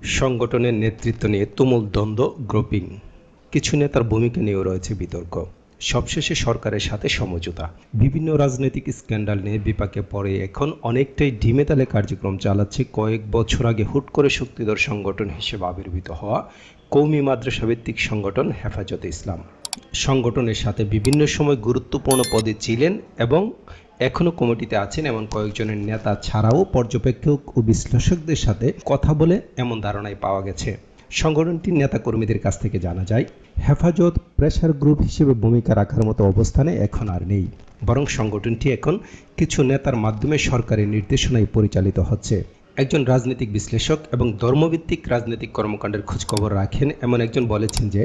সংগঠনের নেতৃত্ব নিয়ে তুমুল দ্বন্দ্ব গ্রুপিং, কিছু নেতার ভূমিকা নিয়েও রয়েছে বিতর্ক। সবশেষে সরকারের সাথে সমঝোতা। বিভিন্ন রাজনৈতিক স্ক্যান্ডাল নিয়ে বিপাকে পড়ে এখন অনেকটাই ঢিমে তালে কার্যক্রম চালাচ্ছে কয়েক বছর আগে হুট করে শক্তিধর সংগঠন হিসেবে আবির্ভূত হওয়া কওমি মাদ্রাসা ভিত্তিক সংগঠন হেফাজতে ইসলাম। সংগঠনের সাথে বিভিন্ন সময় গুরুত্বপূর্ণ পদে ছিলেন এবং এখনও কমিটিতে আছেন এমন কয়েকজনের নেতা ছাড়াও পর্যবেক্ষক ও বিশ্লেষকদের সাথে কথা বলে এমন ধারণাই পাওয়া গেছে। সংগঠনটির নেতাকর্মীদের কাছ থেকে জানা যায়, হেফাজত প্রেসার গ্রুপ হিসেবে ভূমিকা রাখার মতো অবস্থানে এখন আর নেই, বরং সংগঠনটি এখন কিছু নেতার মাধ্যমে সরকারি নির্দেশনায় পরিচালিত হচ্ছে। একজন রাজনৈতিক বিশ্লেষক এবং ধর্মভিত্তিক রাজনৈতিক কর্মকাণ্ডের খোঁজখবর রাখেন এমন একজন বলেছেন যে,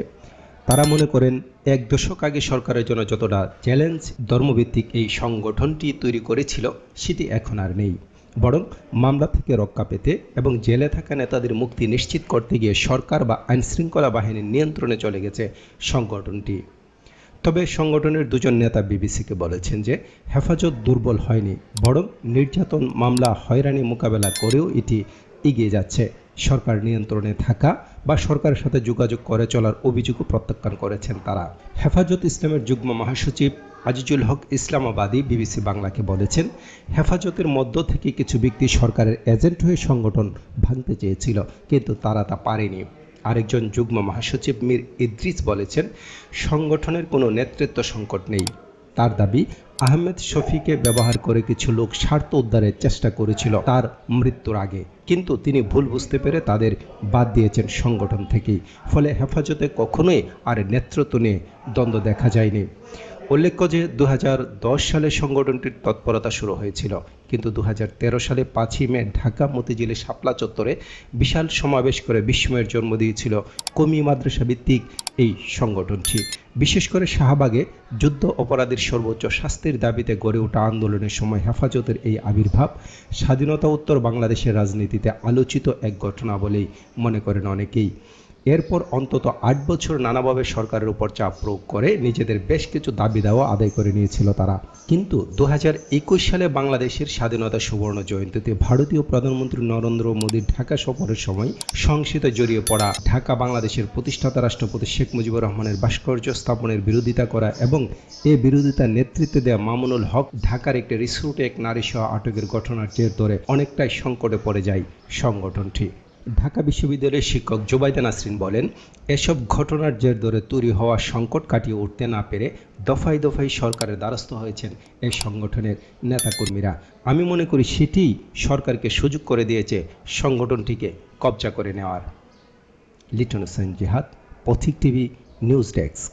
তারা মনে করেন এক দশক আগে সরকারের জন্য যতটা চ্যালেঞ্জ ধর্মভিত্তিক এই সংগঠনটি তৈরি করেছিল সেটি এখন আর নেই, বরং মামলা থেকে রক্ষা পেতে এবং জেলে থাকা নেতাদের মুক্তি নিশ্চিত করতে গিয়ে সরকার বা আইনশৃঙ্খলা বাহিনীর নিয়ন্ত্রণে চলে গেছে সংগঠনটি। তবে সংগঠনের দুজন নেতা বিবিসিকে বলেছেন যে হেফাজত দুর্বল হয়নি, বরং নির্যাতন, মামলা, হয়রানি মোকাবেলা করেও এটি এগিয়ে যাচ্ছে। সরকার নিয়ন্ত্রণে থাকা বা সরকারের সাথে যোগাযোগ করে চলার অভিযোগও প্রত্যাখ্যান করেছেন তারা। হেফাজত ইসলামের যুগ্ম মহাসচিব আজিজুল হক ইসলামাবাদী বিবিসি বাংলাকে বলেছেন, হেফাজতের মধ্য থেকে কিছু ব্যক্তি সরকারের এজেন্ট হয়ে সংগঠন ভাঙতে চেয়েছিল, কিন্তু তারা তা পারেনি। আরেকজন যুগ্ম মহাসচিব মীর ইদ্রিস বলেছেন, সংগঠনের কোনো নেতৃত্ব সংকট নেই। তার দাবি, আহমেদ শফিকে ব্যবহার করে কিছু লোক স্বার্থ উদ্ধারের চেষ্টা করেছিল তার মৃত্যুর আগে, কিন্তু তিনি ভুল বুঝতে পেরে তাদের বাদ দিয়েছেন সংগঠন থেকেই। ফলে হেফাজতে কখনোই আর নেতৃত্ব নিয়ে দ্বন্দ্ব দেখা যায়নি। উল্লেখ্য যে 2010 সালে সংগঠনটির তৎপরতা শুরু হয়েছিল, কিন্তু 2013 সালে 5ই মে ঢাকা মতিঝিলের শাপলা চত্বরে বিশাল সমাবেশ করে বিস্ময়ের জন্ম দিয়েছিল কওমি মাদ্রাসা ভিত্তিক এই সংগঠনটি। বিশেষ করে শাহবাগে যুদ্ধ অপরাধীর সর্বোচ্চ শাস্তির দাবিতে গড়ে ওঠা আন্দোলনের সময় হেফাজতের এই আবির্ভাব স্বাধীনতা উত্তর বাংলাদেশের রাজনীতিতে আলোচিত এক ঘটনা বলেই মনে করেন অনেকেই। এরপর অন্তত 8 বছর নানাভাবে সরকারের উপর চাপ প্রয়োগ করে নিজেদের বেশ কিছু দাবি দাওয়া আদায় করে নিয়েছিল তারা। কিন্তু 2021 সালে বাংলাদেশের স্বাধীনতা সুবর্ণ জয়ন্তীতে ভারতীয় প্রধানমন্ত্রী নরেন্দ্র মোদীর ঢাকা সফরের সময় সংসদে জড়িয়ে পড়া, ঢাকা বাংলাদেশের প্রতিষ্ঠাতা রাষ্ট্রপতি শেখ মুজিবুর রহমানের ভাস্কর্য স্থাপনের বিরোধিতা করা এবং এ বিরোধিতার নেতৃত্ব দেওয়া মামুনুল হক ঢাকার একটি রিসোর্টে এক নারীসহ আটকের ঘটনার জের ধরে অনেকটাই সংকটে পড়ে যায় সংগঠনটি। ঢাকা বিশ্ববিদ্যালয়ের শিক্ষক জুবাইদা নাসরিন বলেন, এসব ঘটনার জের ধরে তৈরি হওয়া সংকট কাটিয়ে উঠতে না পেরে দফায় দফায় সরকারের দ্বারস্থ হয়েছেন এই সংগঠনের নেতাকর্মীরা। আমি মনে করি সেটিই সরকারকে সুযোগ করে দিয়েছে সংগঠনটিকে কবজা করে নেওয়ার। লিটন হোসেন জিহাদ, পথিক টিভি নিউজ ডেস্ক।